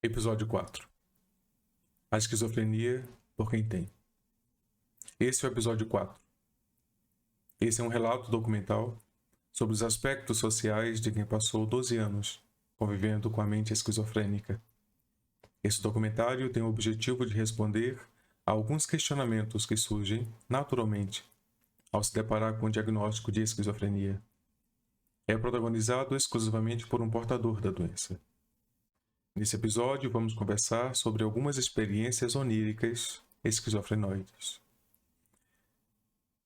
Episódio 4. A esquizofrenia por quem tem. Esse é o episódio 4. Esse é um relato documental sobre os aspectos sociais de quem passou 12 anos convivendo com a mente esquizofrênica. Esse documentário tem o objetivo de responder a alguns questionamentos que surgem naturalmente ao se deparar com o diagnóstico de esquizofrenia. É protagonizado exclusivamente por um portador da doença. Nesse episódio, vamos conversar sobre algumas experiências oníricas esquizofrenoides.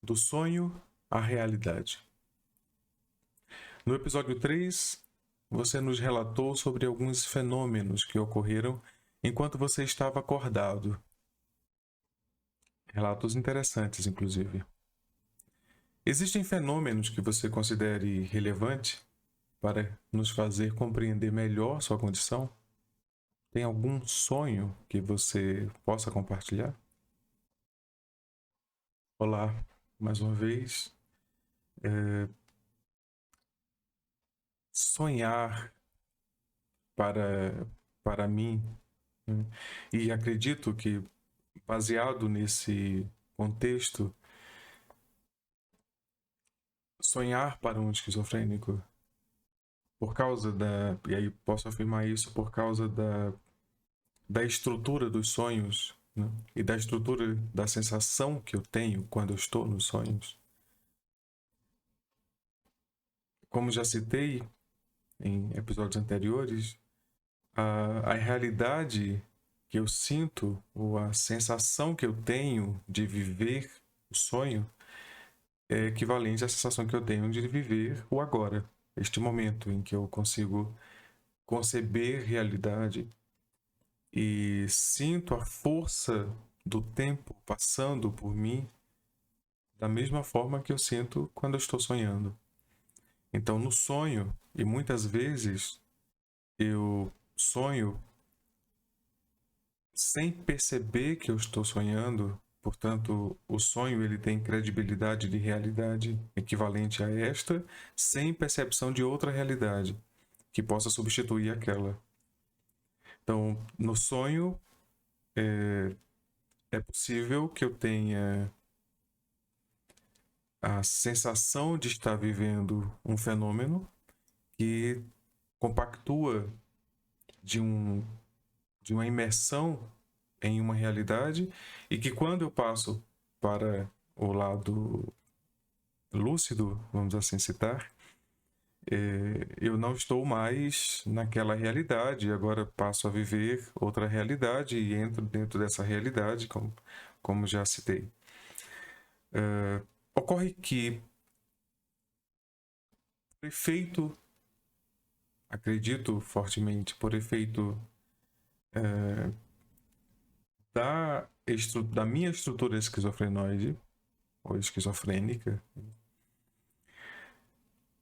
Do sonho à realidade. No episódio 3, você nos relatou sobre alguns fenômenos que ocorreram enquanto você estava acordado. Relatos interessantes, inclusive. Existem fenômenos que você considere relevante para nos fazer compreender melhor sua condição? Tem algum sonho que você possa compartilhar? Olá, mais uma vez. Sonhar para mim, né? E acredito que, baseado nesse contexto, sonhar para um esquizofrênico, e aí posso afirmar isso por causa da estrutura dos sonhos, né? E da estrutura da sensação que eu tenho quando eu estou nos sonhos. Como já citei em episódios anteriores, a realidade que eu sinto, ou a sensação que eu tenho de viver o sonho, é equivalente à sensação que eu tenho de viver o agora, este momento em que eu consigo conceber realidade e sinto a força do tempo passando por mim da mesma forma que eu sinto quando eu estou sonhando. Então, no sonho, e muitas vezes eu sonho sem perceber que eu estou sonhando. Portanto, o sonho ele tem credibilidade de realidade equivalente a esta, sem percepção de outra realidade que possa substituir aquela. Então, no sonho, é possível que eu tenha a sensação de estar vivendo um fenômeno que compactua de uma imersão em uma realidade, e que quando eu passo para o lado lúcido, vamos assim citar, eu não estou mais naquela realidade, agora passo a viver outra realidade e entro dentro dessa realidade, como já citei. Ocorre que, por efeito, acredito fortemente, por efeito da minha estrutura esquizofrenoide, ou esquizofrênica,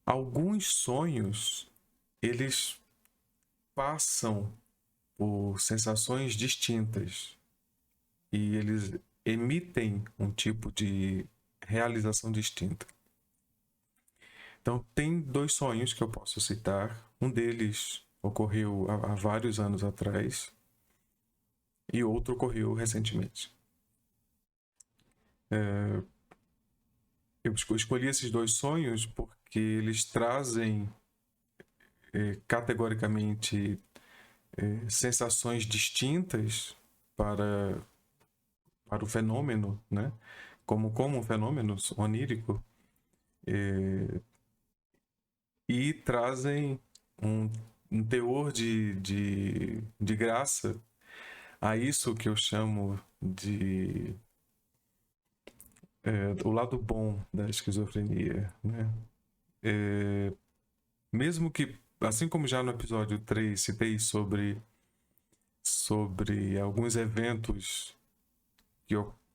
alguns sonhos, eles passam por sensações distintas e eles emitem um tipo de realização distinta. Então, tem 2 sonhos que eu posso citar. Um deles ocorreu há vários anos atrás e outro ocorreu recentemente. Eu escolhi esses 2 sonhos porque eles trazem categoricamente sensações distintas para o fenômeno, né? Como um fenômeno onírico, e trazem um teor de graça a isso que eu chamo de o lado bom da esquizofrenia, né? Mesmo que, assim como já no episódio 3 citei sobre alguns eventos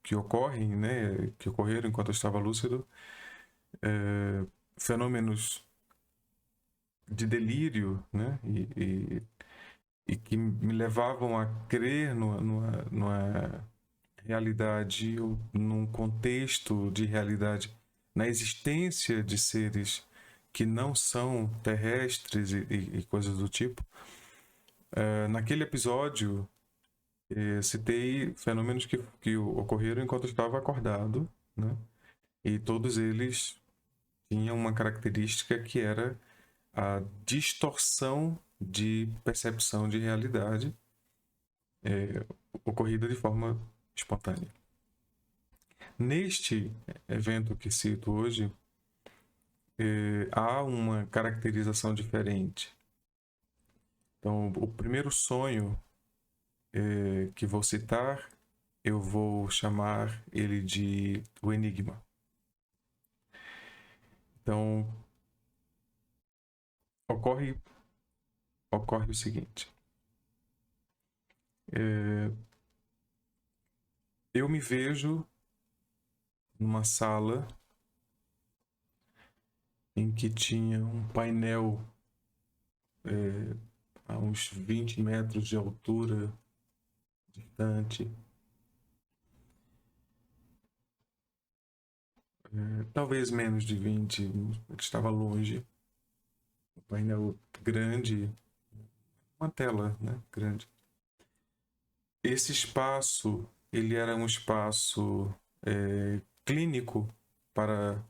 que ocorrem, né, que ocorreram enquanto eu estava lúcido, fenômenos de delírio, né, e que me levavam a crer numa realidade, ou num contexto de realidade, na existência de seres que não são terrestres e coisas do tipo. Naquele episódio, citei fenômenos que ocorreram enquanto eu estava acordado, né? E todos eles tinham uma característica que era a distorção de percepção de realidade ocorrida de forma espontânea. Neste evento que cito hoje, há uma caracterização diferente. Então, o primeiro sonho que vou citar, eu vou chamar ele de o Enigma. Então, ocorre o seguinte. Eu me vejo numa sala em que tinha um painel a uns 20 metros de altura, distante. Talvez menos de 20, ele estava longe. Um painel grande, uma tela, né, grande. Esse espaço, ele era um espaço clínico para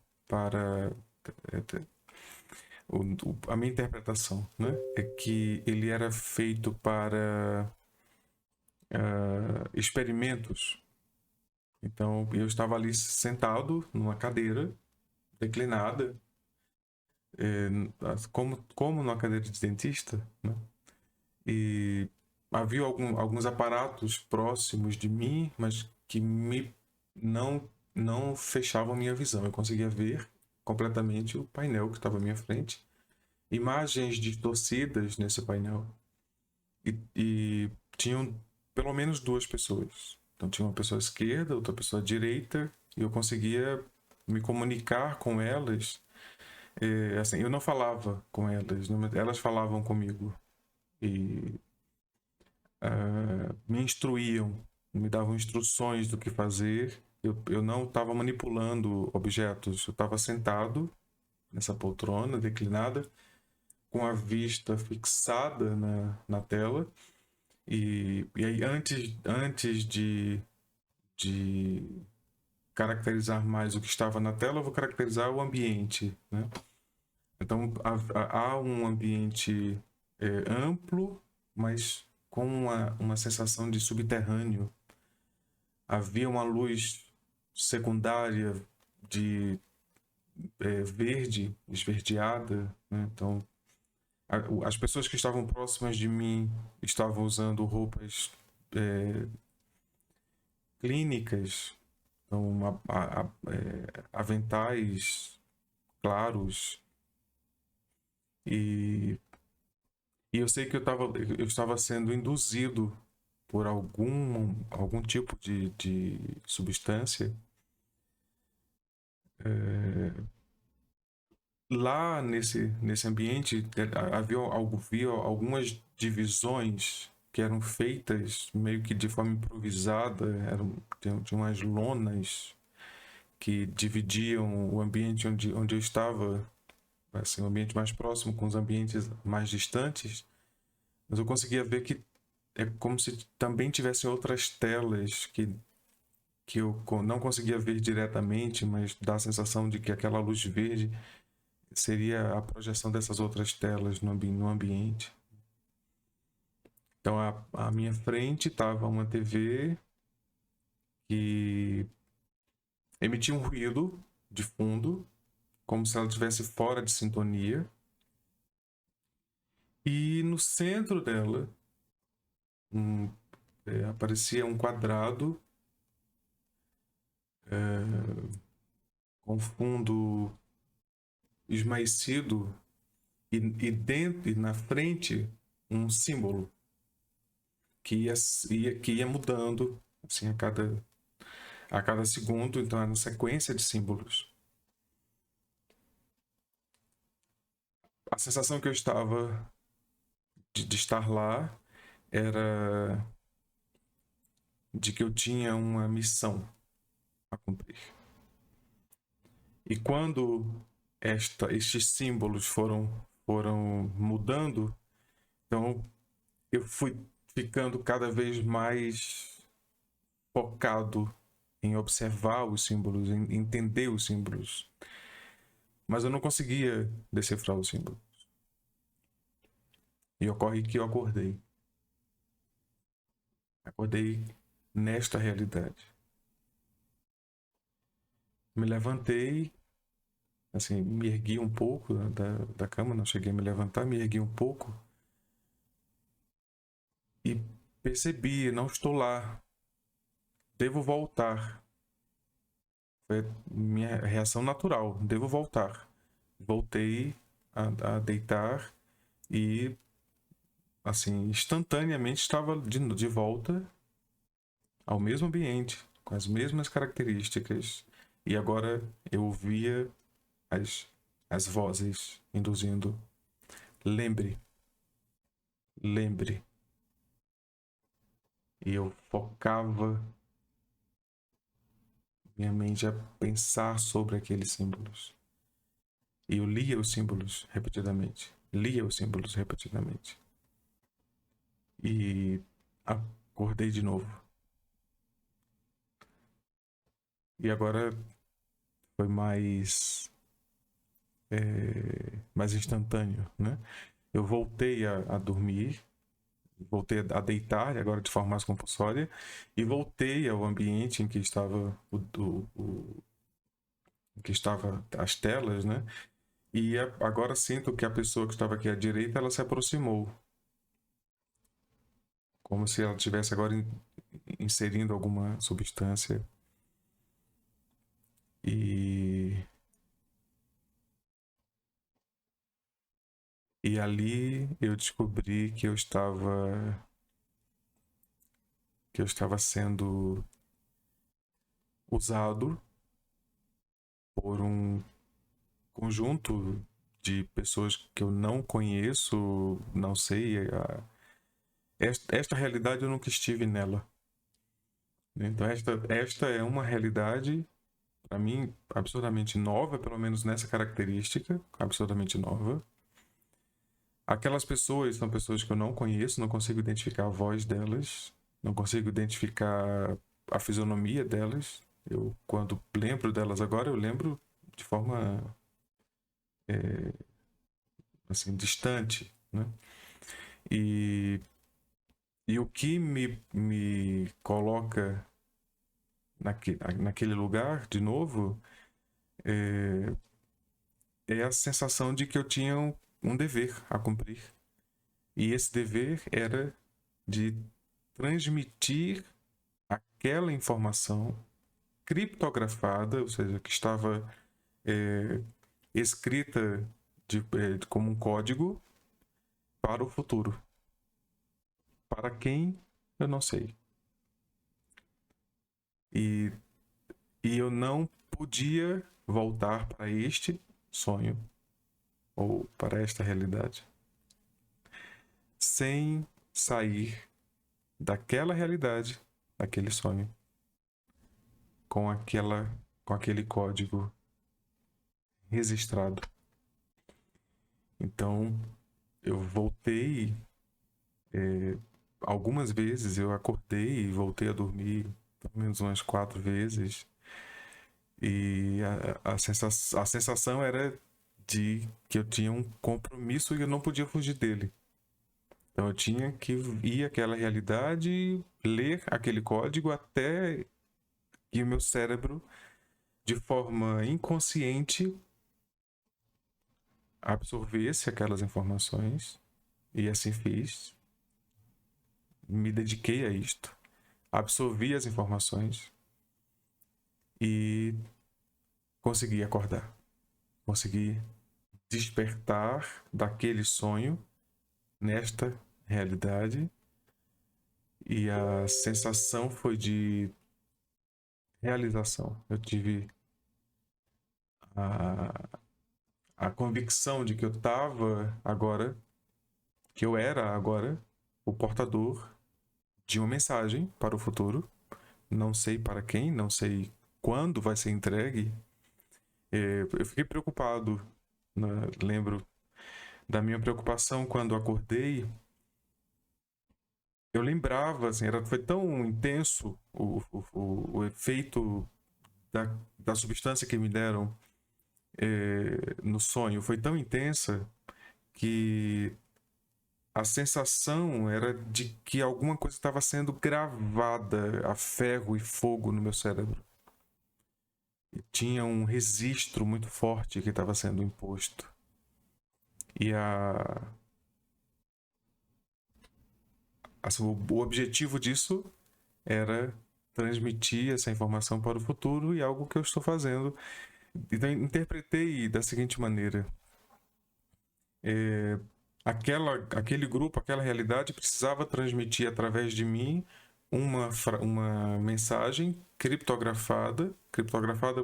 a minha interpretação, né, é que ele era feito para experimentos. Então, eu estava ali sentado numa cadeira declinada, como numa cadeira de dentista, né? E havia alguns aparatos próximos de mim, mas que não fechavam minha visão. Eu conseguia ver completamente o painel que estava à minha frente, imagens distorcidas nesse painel, e tinham pelo menos duas pessoas. Então tinha uma pessoa à esquerda, outra pessoa à direita, e eu conseguia me comunicar com elas. Assim, eu não falava com elas, elas falavam comigo e me instruíam, me davam instruções do que fazer. Eu não estava manipulando objetos, eu estava sentado nessa poltrona declinada, com a vista fixada na tela. E aí, antes de caracterizar mais o que estava na tela, eu vou caracterizar o ambiente, né? Então, há um ambiente amplo, mas com uma sensação de subterrâneo. Havia uma luz secundária de verde, esverdeada, né? Então, as pessoas que estavam próximas de mim estavam usando roupas clínicas, então, aventais claros, e eu sei que eu estava sendo induzido por algum tipo de substância. Lá nesse ambiente havia algumas divisões que eram feitas meio que de forma improvisada. Tinha umas lonas que dividiam o ambiente onde eu estava, assim, o ambiente mais próximo com os ambientes mais distantes. Mas eu conseguia ver que é como se também tivessem outras telas que eu não conseguia ver diretamente, mas dá a sensação de que aquela luz verde seria a projeção dessas outras telas no ambiente. Então, à minha frente estava uma TV que emitia um ruído de fundo, como se ela estivesse fora de sintonia. E no centro dela aparecia um quadrado com fundo esmaecido, e dentro e na frente um símbolo que ia mudando assim a cada segundo. Então era uma sequência de símbolos. A sensação que eu estava de estar lá era de que eu tinha uma missão a cumprir. E quando estes símbolos foram mudando, então eu fui ficando cada vez mais focado em observar os símbolos, em entender os símbolos. Mas eu não conseguia decifrar o símbolo. E ocorre que eu acordei. Acordei nesta realidade. Me levantei, assim, me ergui um pouco da cama, não cheguei a me levantar, me ergui um pouco e percebi, não estou lá, devo voltar. Foi minha reação natural, devo voltar. Voltei a deitar e, assim, instantaneamente estava de volta ao mesmo ambiente, com as mesmas características. E agora eu ouvia as vozes induzindo: lembre, lembre. E eu focava minha mente a pensar sobre aqueles símbolos. E eu lia os símbolos repetidamente. Lia os símbolos repetidamente. E acordei de novo. E agora foi mais instantâneo, né? Eu voltei a dormir, voltei a deitar, agora de forma mais compulsória, e voltei ao ambiente em que estava que estava as telas, né? E agora sinto que a pessoa que estava aqui à direita, ela se aproximou, como se ela estivesse agora inserindo alguma substância. E ali eu descobri que eu estava sendo usado por um conjunto de pessoas que eu não conheço, não sei. Esta realidade eu nunca estive nela. Então esta é uma realidade, para mim, absurdamente nova, pelo menos nessa característica, absurdamente nova. Aquelas pessoas são pessoas que eu não conheço, não consigo identificar a voz delas, não consigo identificar a fisionomia delas. Eu, quando lembro delas agora, eu lembro de forma assim, distante, né? E o que me coloca naquele lugar, de novo, é a sensação de que eu tinha um dever a cumprir. E esse dever era de transmitir aquela informação criptografada, ou seja, que estava escrita como um código para o futuro. Para quem, eu não sei. E eu não podia voltar para este sonho ou para esta realidade sem sair daquela realidade, daquele sonho, com aquele código registrado. Então eu voltei algumas vezes, eu acordei e voltei a dormir pelo menos umas 4 vezes. E a sensação era de que eu tinha um compromisso e eu não podia fugir dele. Então eu tinha que ir àquela realidade, ler aquele código até que o meu cérebro, de forma inconsciente, absorvesse aquelas informações. E assim fiz. Me dediquei a isto. Absorvi as informações e consegui acordar. Consegui despertar daquele sonho nesta realidade. E a sensação foi de realização. Eu tive a convicção de que eu estava agora, que eu era agora o portador de uma mensagem para o futuro. Não sei para quem, não sei quando vai ser entregue. Eu fiquei preocupado, né? Lembro da minha preocupação quando acordei eu lembrava, assim, foi tão intenso o efeito da substância que me deram no sonho, foi tão intensa que a sensação era de que alguma coisa estava sendo gravada a ferro e fogo no meu cérebro. E tinha um registro muito forte que estava sendo imposto. E assim, o objetivo disso era transmitir essa informação para o futuro, e algo que eu estou fazendo. Então, interpretei da seguinte maneira: aquele grupo, aquela realidade precisava transmitir através de mim uma mensagem criptografada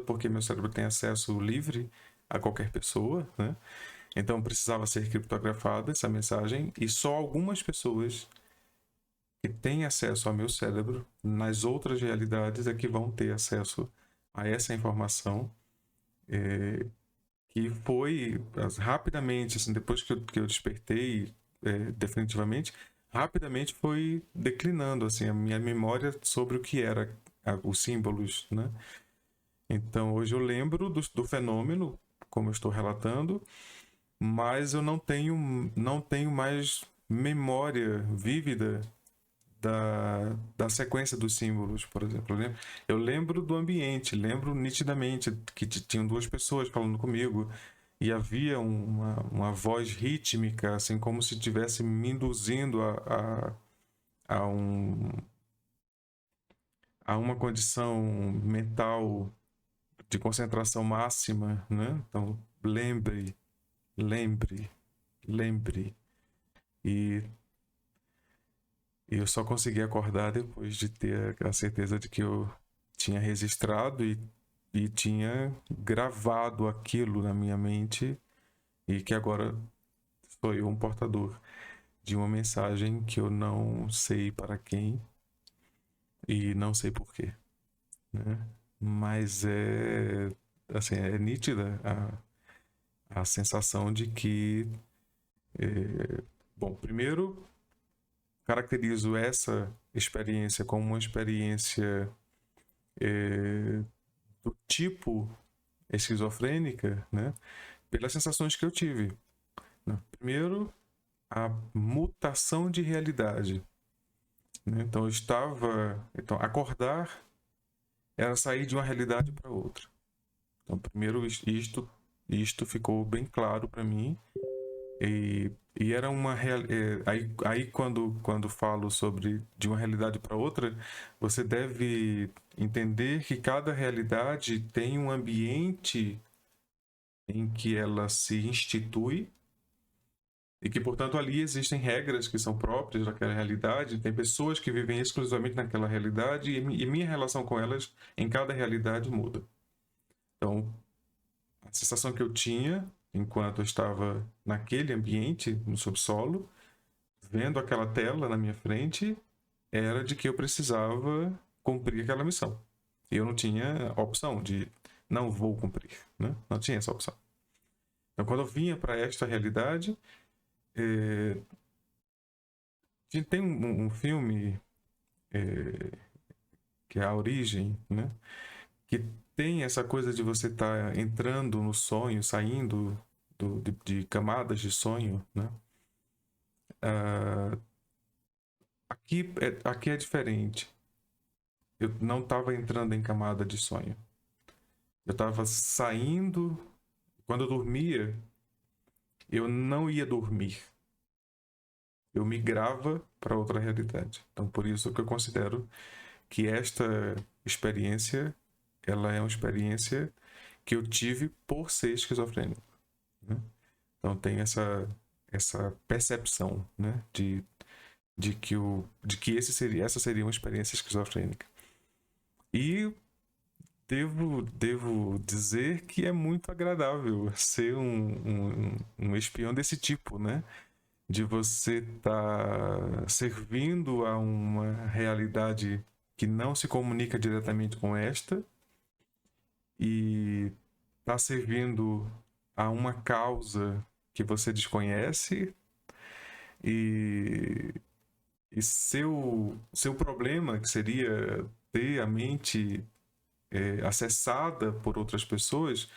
porque meu cérebro tem acesso livre a qualquer pessoa, né? Então precisava ser criptografada essa mensagem, e só algumas pessoas que têm acesso ao meu cérebro nas outras realidades é que vão ter acesso a essa informação, que foi rapidamente, assim, depois que eu despertei definitivamente, rapidamente foi declinando, assim, a minha memória sobre o que era os símbolos, né? Então hoje eu lembro do fenômeno, como eu estou relatando, mas eu não tenho mais memória vívida da sequência dos símbolos, por exemplo. Eu lembro do ambiente, lembro nitidamente que tinham duas pessoas falando comigo, e havia uma voz rítmica, assim, como se estivesse me induzindo a, um, a uma condição mental de concentração máxima, né? Então, lembre, lembre, lembre. E eu só consegui acordar depois de ter a certeza de que eu tinha registrado e tinha gravado aquilo na minha mente, e que agora sou eu um portador de uma mensagem que eu não sei para quem e não sei porquê, né? Mas assim, é nítida a sensação de que, bom, primeiro caracterizo essa experiência como uma experiência do tipo esquizofrênica, né? Pelas sensações que eu tive, né? Primeiro, a mutação de realidade, né? Então acordar era sair de uma realidade para outra. Então, primeiro isto ficou bem claro para mim, e era uma aí quando falo sobre de uma realidade para outra, você deve entender que cada realidade tem um ambiente em que ela se institui, e que, portanto, ali existem regras que são próprias daquela realidade, tem pessoas que vivem exclusivamente naquela realidade, e minha relação com elas em cada realidade muda. Então, a sensação que eu tinha enquanto eu estava naquele ambiente, no subsolo, vendo aquela tela na minha frente, era de que eu precisava cumprir aquela missão. E eu não tinha opção de não vou cumprir, né? Não tinha essa opção. Então, quando eu vinha para esta realidade, tem um filme que é A Origem, né? Que tem essa coisa de você estar entrando no sonho, saindo de camadas de sonho, né? Aqui é diferente. Eu não estava entrando em camada de sonho. Eu estava saindo. Quando eu dormia, eu não ia dormir. Eu migrava para outra realidade. Então, por isso que eu considero que esta experiência, ela é uma experiência que eu tive por ser esquizofrênico, né? Então, tem essa percepção, né, de que essa seria uma experiência esquizofrênica. E devo dizer que é muito agradável ser um espião desse tipo, né? De você estar servindo a uma realidade que não se comunica diretamente com esta, e está servindo a uma causa que você desconhece, e E seu problema, que seria ter a mente acessada por outras pessoas,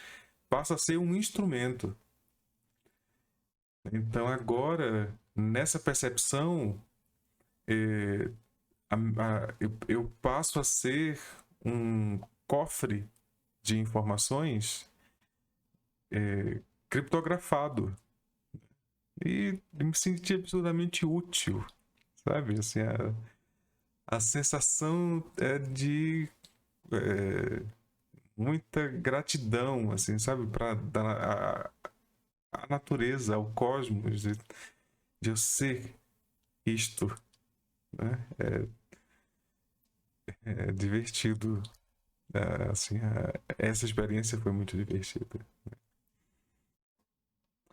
passa a ser um instrumento. Então agora, nessa percepção, eu passo a ser um cofre de informações criptografado e me senti absurdamente útil, sabe? Assim, a sensação é de muita gratidão, assim, sabe? Para a natureza, ao cosmos, de eu ser isto, né? É divertido, assim, essa experiência foi muito divertida.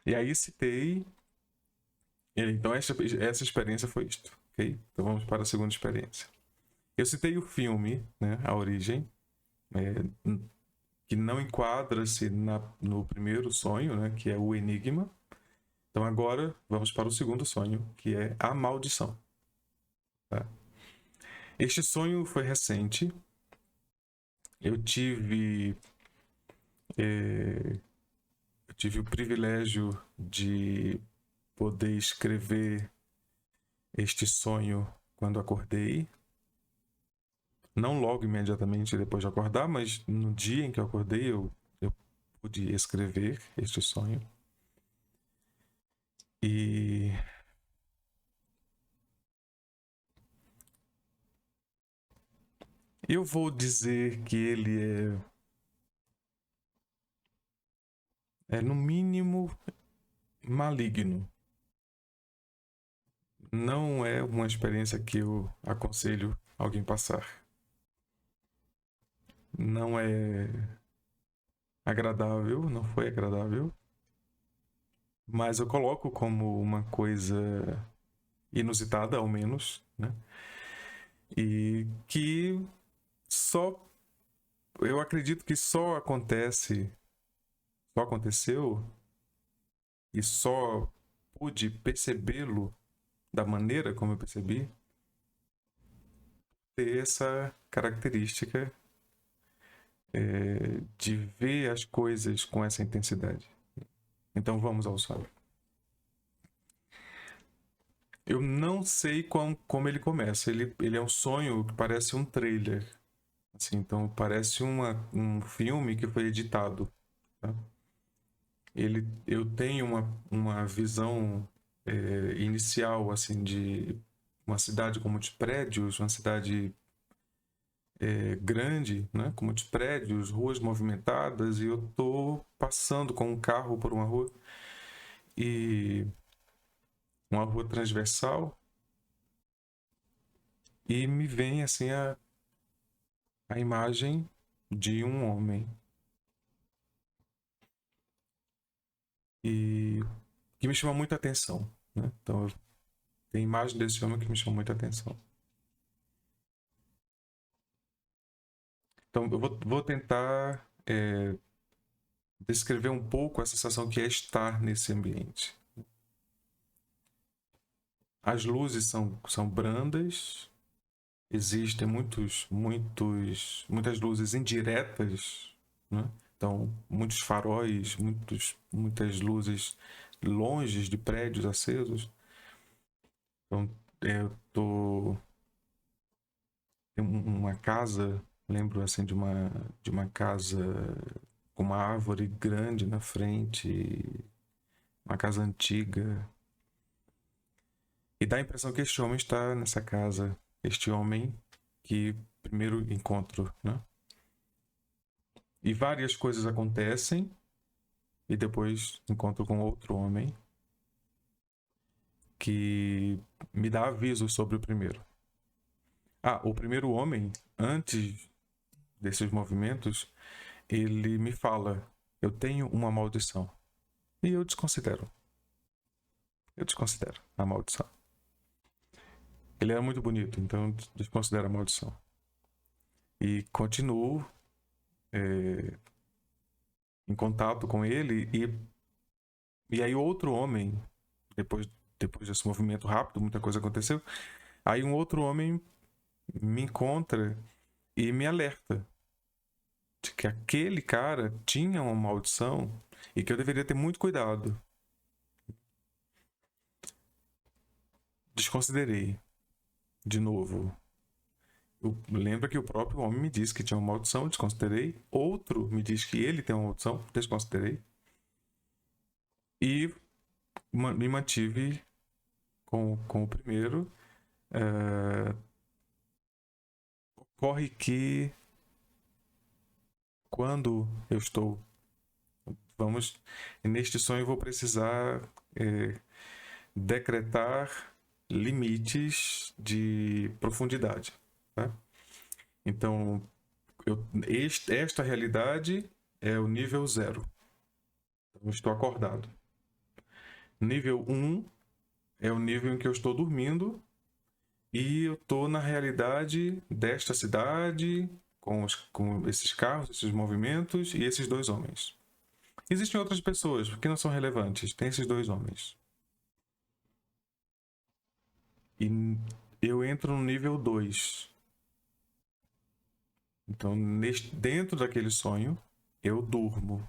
E aí citei, então essa experiência foi isto, ok? Então vamos para a segunda experiência. Eu citei o filme, né, A Origem, que não enquadra-se no primeiro sonho, né, que é o Enigma. Então agora vamos para o segundo sonho, que é a Maldição. Tá? Este sonho foi recente. Eu tive o privilégio de poder escrever este sonho quando acordei. Não logo imediatamente depois de acordar, mas no dia em que eu acordei, eu pude escrever este sonho. E eu vou dizer que ele é no mínimo maligno. Não é uma experiência que eu aconselho alguém passar. Não é agradável, não foi agradável, mas eu coloco como uma coisa inusitada, ao menos, né? E que eu acredito que só aconteceu e só pude percebê-lo da maneira como eu percebi, ter essa característica de ver as coisas com essa intensidade. Então vamos ao sonho. Eu não sei como ele começa. Ele é um sonho que parece um trailer. Assim, então parece um filme que foi editado. Tá? Eu tenho uma visão inicial assim de uma cidade com muitos prédios, uma cidade grande, né, com muitos prédios, ruas movimentadas, e eu tô passando com um carro por uma rua e uma rua transversal, e me vem assim a imagem de um homem e que me chama muita atenção, né? Então tem a imagem desse homem que me chama muita atenção. Então eu vou tentar descrever um pouco a sensação que é estar nesse ambiente. As luzes são brandas, existem muitas luzes indiretas, né? Então, muitos faróis, muitas luzes longe de prédios acesos. Então, eu tô tem uma casa, lembro assim de uma casa com uma árvore grande na frente, uma casa antiga. E dá a impressão que este homem está nessa casa, este homem que primeiro encontro, né? E várias coisas acontecem e depois encontro com outro homem que me dá avisos sobre o primeiro. O primeiro homem, antes desses movimentos, ele me fala: eu tenho uma maldição. E eu desconsidero. Eu desconsidero a maldição. Ele era muito bonito, então eu desconsidero a maldição. E continuo em contato com ele, e aí outro homem, depois desse movimento rápido, muita coisa aconteceu, Aí um outro homem me encontra e me alerta de que aquele cara tinha uma maldição e que eu deveria ter muito cuidado. Desconsiderei. De novo. Lembra que o próprio homem me disse que tinha uma maldição, desconsiderei. Outro me diz que ele tem uma maldição, desconsiderei. E me mantive com o primeiro. Ocorre que quando eu estou, neste sonho eu vou precisar decretar limites de profundidade, tá? Então, esta realidade é o nível 0. Então, eu estou acordado. Nível 1 é o nível em que eu estou dormindo e eu estou na realidade desta cidade, com esses carros, esses movimentos e esses dois homens. Existem outras pessoas que não são relevantes, tem esses dois homens. E eu entro no nível 2. Então, dentro daquele sonho, eu durmo.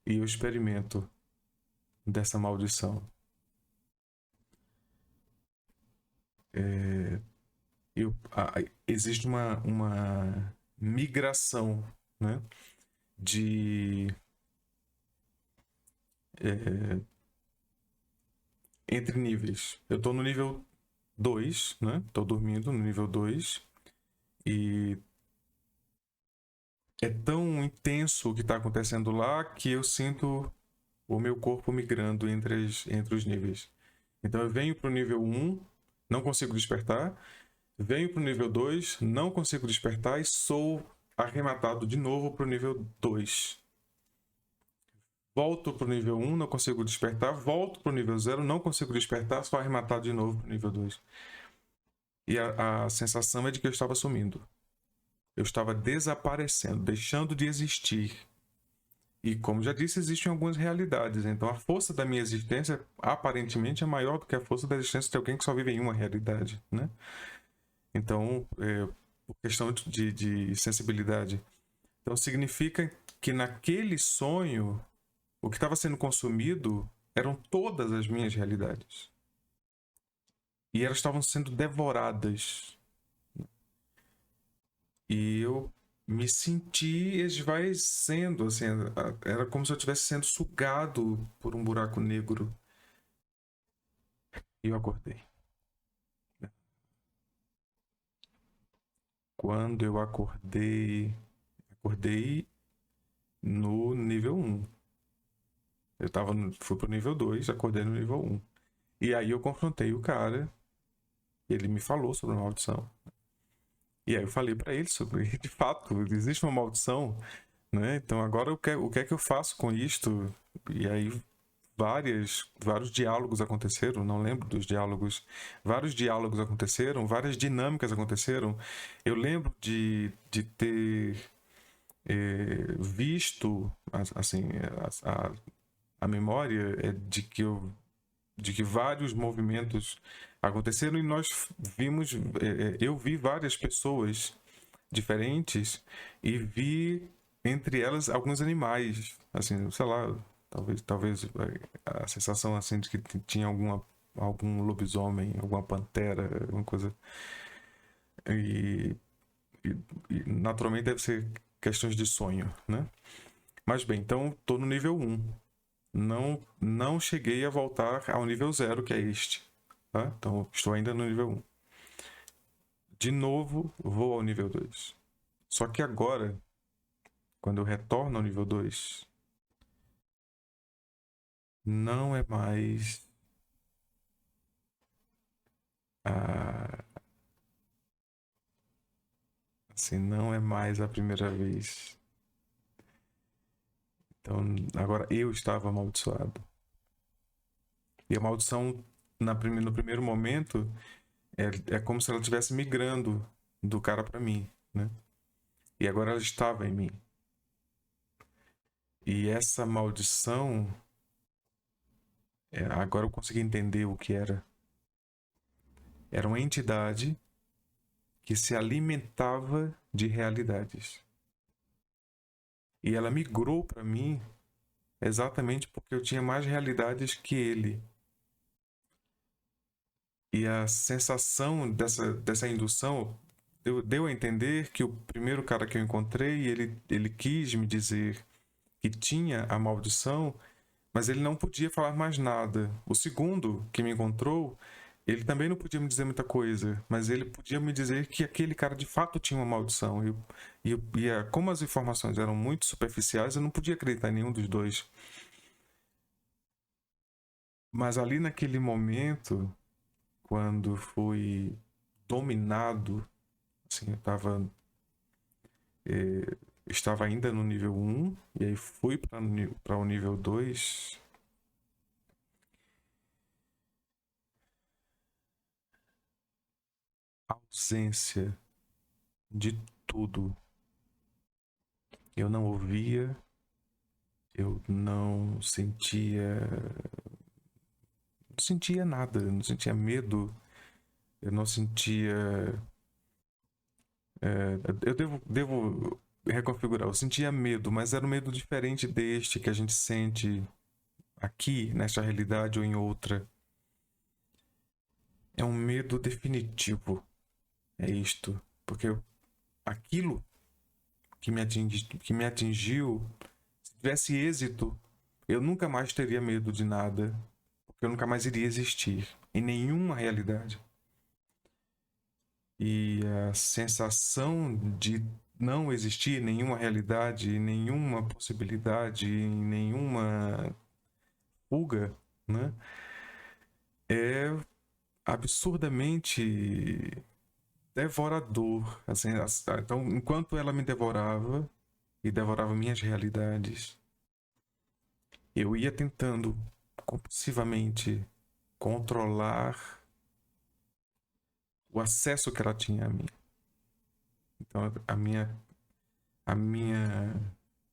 E eu experimento dessa maldição. Existe uma migração, né, entre níveis. Eu estou no nível 2, né? Estou dormindo no nível 2 e é tão intenso o que está acontecendo lá que eu sinto o meu corpo migrando entre os níveis. Então eu venho para o nível 1, não consigo despertar. Venho para o nível 2, não consigo despertar e sou arrematado de novo para o nível 2. Volto para o nível 1, não consigo despertar. Volto para o nível 0, não consigo despertar, sou arrematado de novo para o nível 2. E a sensação é de que eu estava sumindo. Eu estava desaparecendo, deixando de existir. E como já disse, existem algumas realidades. Então a força da minha existência aparentemente é maior do que a força da existência de alguém que só vive em uma realidade, né? Então, por questão de sensibilidade. Então significa que naquele sonho, o que estava sendo consumido eram todas as minhas realidades. E elas estavam sendo devoradas. E eu me senti esvaecendo, assim, era como se eu estivesse sendo sugado por um buraco negro. E eu acordei. Quando eu acordei no nível 1. Eu fui pro nível 2, acordei no nível 1. E aí eu confrontei o cara, ele me falou sobre a maldição. E aí eu falei para ele sobre, de fato, existe uma maldição, né? Então agora o que é que eu faço com isto? E aí vários diálogos aconteceram, não lembro dos diálogos. Vários diálogos aconteceram, várias dinâmicas aconteceram. Eu lembro de ter visto, assim, a memória é de que vários movimentos aconteceram e nós vimos, eu vi várias pessoas diferentes e vi entre elas alguns animais, assim, sei lá, talvez a sensação assim de que tinha algum lobisomem, alguma pantera, alguma coisa. E, e naturalmente deve ser questões de sonho, né? Mas bem, então estou no nível 1. Não cheguei a voltar ao nível 0, que é este. Tá? Então estou ainda no nível 1. De novo, vou ao nível 2. Só que agora, quando eu retorno ao nível 2, não é mais assim, não é mais a primeira vez. Então, agora eu estava amaldiçoado. E a maldição, no primeiro momento, é como se ela estivesse migrando do cara para mim, né? E agora ela estava em mim. E essa maldição, agora eu consegui entender o que era. Era uma entidade que se alimentava de realidades. E ela migrou para mim exatamente porque eu tinha mais realidades que ele. E a sensação dessa indução deu a entender que o primeiro cara que eu encontrei, ele quis me dizer que tinha a maldição, mas ele não podia falar mais nada. O segundo que me encontrou, ele também não podia me dizer muita coisa, mas ele podia me dizer que aquele cara de fato tinha uma maldição. Como as informações eram muito superficiais, eu não podia acreditar em nenhum dos dois. Mas ali naquele momento, quando fui dominado, assim, eu estava ainda no nível 1, e aí fui para o nível 2. A ausência de tudo. Eu não ouvia, eu não sentia nada, eu não sentia medo, eu não sentia. Eu devo reconfigurar, eu sentia medo, mas era um medo diferente deste que a gente sente aqui, nesta realidade ou em outra. É um medo definitivo, é isto, porque aquilo que me atingiu, se tivesse êxito, eu nunca mais teria medo de nada, porque eu nunca mais iria existir em nenhuma realidade. E a sensação de não existir nenhuma realidade, nenhuma possibilidade, nenhuma fuga, né, é absurdamente devorador. Assim, então, enquanto ela me devorava e devorava minhas realidades, eu ia tentando compulsivamente controlar o acesso que ela tinha a mim. Então, a minha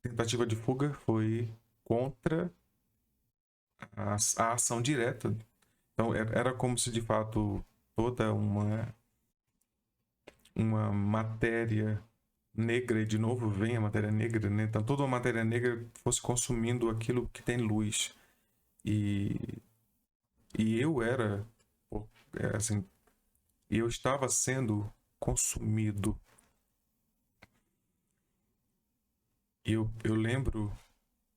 tentativa de fuga foi contra a ação direta. Então, era como se de fato toda uma matéria negra, e de novo vem a matéria negra, né? Então toda uma matéria negra fosse consumindo aquilo que tem luz. E eu era, assim, eu estava sendo consumido. Eu lembro,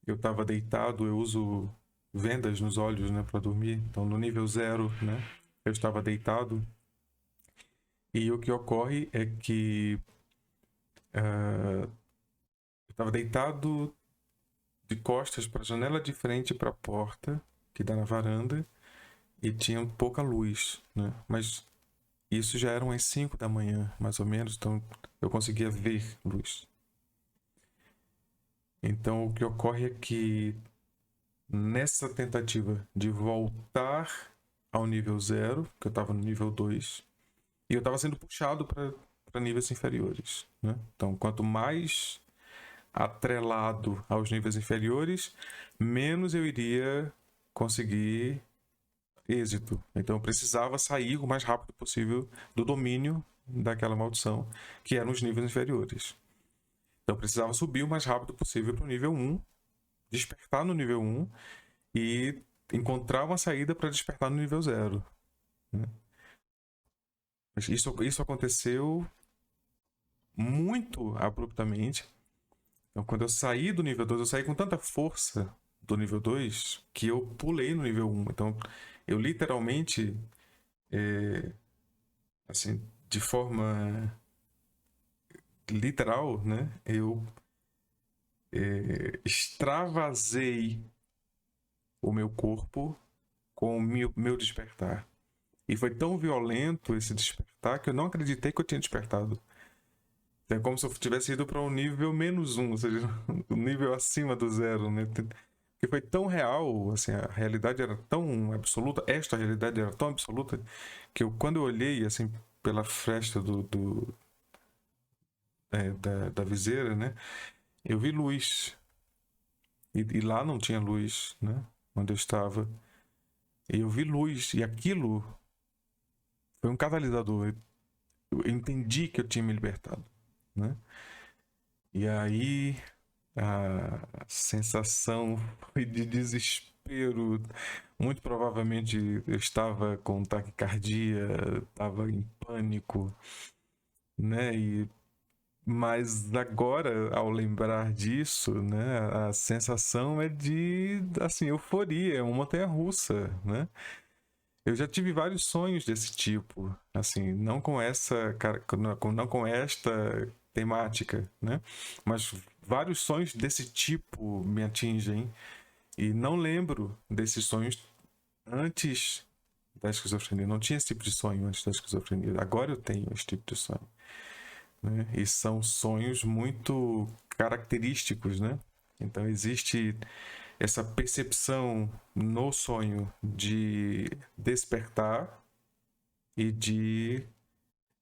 eu estava deitado, eu uso vendas nos olhos, né, para dormir. Então no nível 0, né, eu estava deitado. E o que ocorre é que eu estava deitado de costas para a janela de frente para a porta que dá na varanda e tinha pouca luz, né? Mas isso já eram as 5 da manhã, mais ou menos, então eu conseguia ver luz. Então o que ocorre é que nessa tentativa de voltar ao nível 0, que eu estava no nível 2, e eu estava sendo puxado para níveis inferiores, né? Então quanto mais atrelado aos níveis inferiores, menos eu iria conseguir êxito. Então eu precisava sair o mais rápido possível do domínio daquela maldição, que eram os níveis inferiores. Então eu precisava subir o mais rápido possível para o nível 1, despertar no nível 1 e encontrar uma saída para despertar no nível 0. Né? Mas isso aconteceu muito abruptamente. Então, quando eu saí do nível 2, eu saí com tanta força do nível 2 que eu pulei no nível 1. Então, eu literalmente, assim, de forma literal, né? Eu extravasei o meu corpo com o meu despertar. E foi tão violento esse despertar que eu não acreditei que eu tinha despertado. É como se eu tivesse ido para um nível -1, ou seja, um nível acima do 0, né? Que foi tão real, assim, a realidade era tão absoluta, esta realidade era tão absoluta, que quando eu olhei, assim, pela fresta da viseira, né? Eu vi luz. E lá não tinha luz, né? Onde eu estava. E eu vi luz. E aquilo foi um catalisador. Eu entendi que eu tinha me libertado, né? E aí a sensação foi de desespero. Muito provavelmente eu estava com taquicardia, estava em pânico, né? Mas agora, ao lembrar disso, né, a sensação é de, assim, euforia, é uma montanha-russa, né? Eu já tive vários sonhos desse tipo, assim, não com esta temática, né? Mas vários sonhos desse tipo me atingem e não lembro desses sonhos antes da esquizofrenia. Não tinha esse tipo de sonho antes da esquizofrenia. Agora eu tenho esse tipo de sonho, né? E são sonhos muito característicos, né? Então existe essa percepção no sonho de despertar e de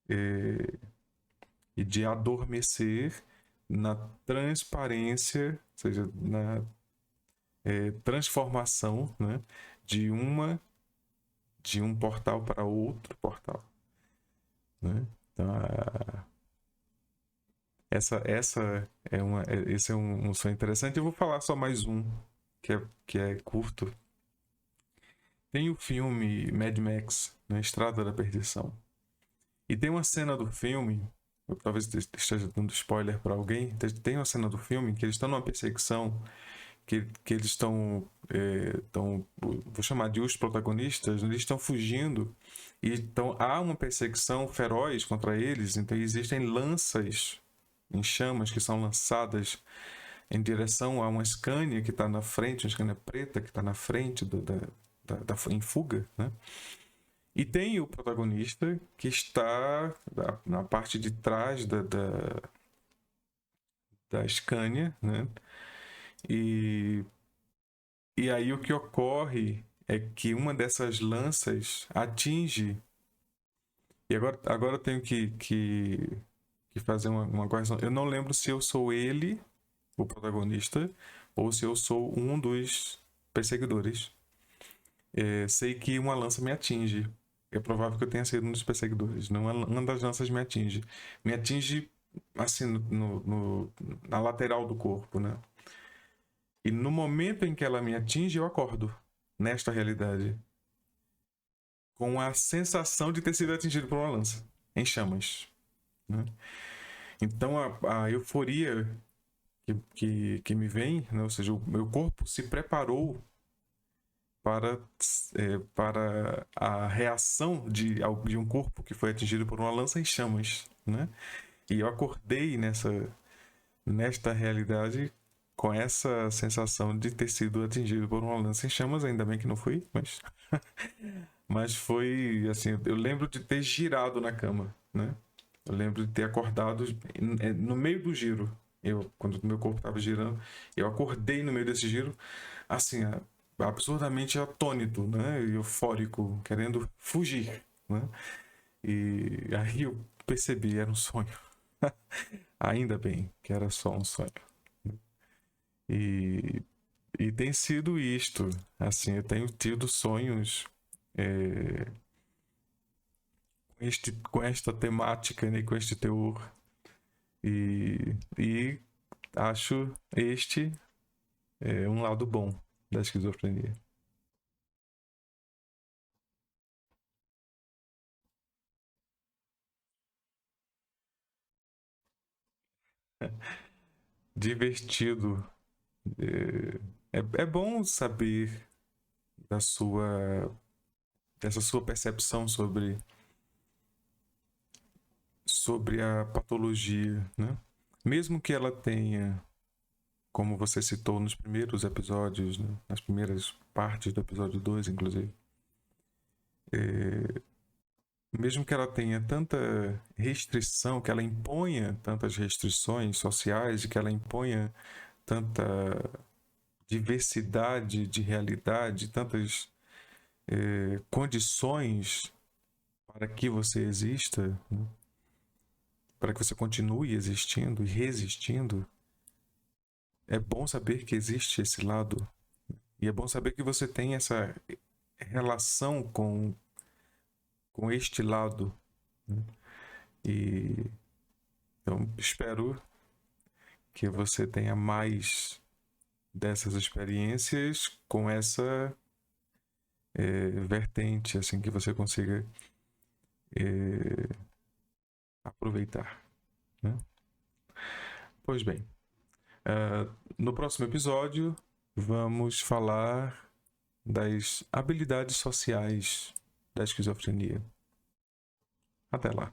eh, e de adormecer na transparência, ou seja, na transformação, né, de um portal para outro portal, né? Então, esse é um sonho interessante. Eu vou falar só mais um que é curto. Tem o filme Mad Max, na Estrada da Perdição. E tem uma cena do filme, eu talvez esteja dando spoiler para alguém, tem uma cena do filme que eles estão numa perseguição, que eles estão, vou chamar de os protagonistas, eles estão fugindo, e então há uma perseguição feroz contra eles, então existem lanças em chamas que são lançadas em direção a uma Scania que está na frente, uma Scania preta que está na frente em fuga, né? E tem o protagonista que está na parte de trás da Scania, né? E aí o que ocorre é que uma dessas lanças atinge. E agora eu tenho que fazer uma correção. Eu não lembro se eu sou ele, o protagonista, ou se eu sou um dos perseguidores. Sei que uma lança me atinge. É provável que eu tenha sido um dos perseguidores. Não, uma das lanças me atinge. Me atinge assim na lateral do corpo, né? E no momento em que ela me atinge, eu acordo nesta realidade com a sensação de ter sido atingido por uma lança em chamas, né? Então a euforia que me vem, né? Ou seja, o meu corpo se preparou para a reação de um corpo que foi atingido por uma lança em chamas, né? E eu acordei nesta realidade com essa sensação de ter sido atingido por uma lança em chamas, ainda bem que não fui, mas foi assim, eu lembro de ter girado na cama, né? Eu lembro de ter acordado no meio do giro. Quando o meu corpo estava girando, eu acordei no meio desse giro, assim, absurdamente atônito, né? Eufórico, querendo fugir, né? E aí eu percebi, era um sonho. Ainda bem que era só um sonho. E, e tem sido isto, assim, eu tenho tido sonhos com esta temática, né, com este teor. E acho este um lado bom da esquizofrenia. Divertido. É bom saber da dessa sua percepção sobre a patologia, né? Mesmo que ela tenha, como você citou nos primeiros episódios, né? Nas primeiras partes do episódio 2, inclusive, mesmo que ela tenha tanta restrição, que ela imponha tantas restrições sociais, que ela imponha tanta diversidade de realidade, tantas condições para que você exista, né? Para que você continue existindo e resistindo, é bom saber que existe esse lado. E é bom saber que você tem essa relação com este lado, né? E então espero que você tenha mais dessas experiências com essa vertente, assim, que você consiga aproveitar, né? Pois bem, no próximo episódio vamos falar das habilidades sociais da esquizofrenia. Até lá.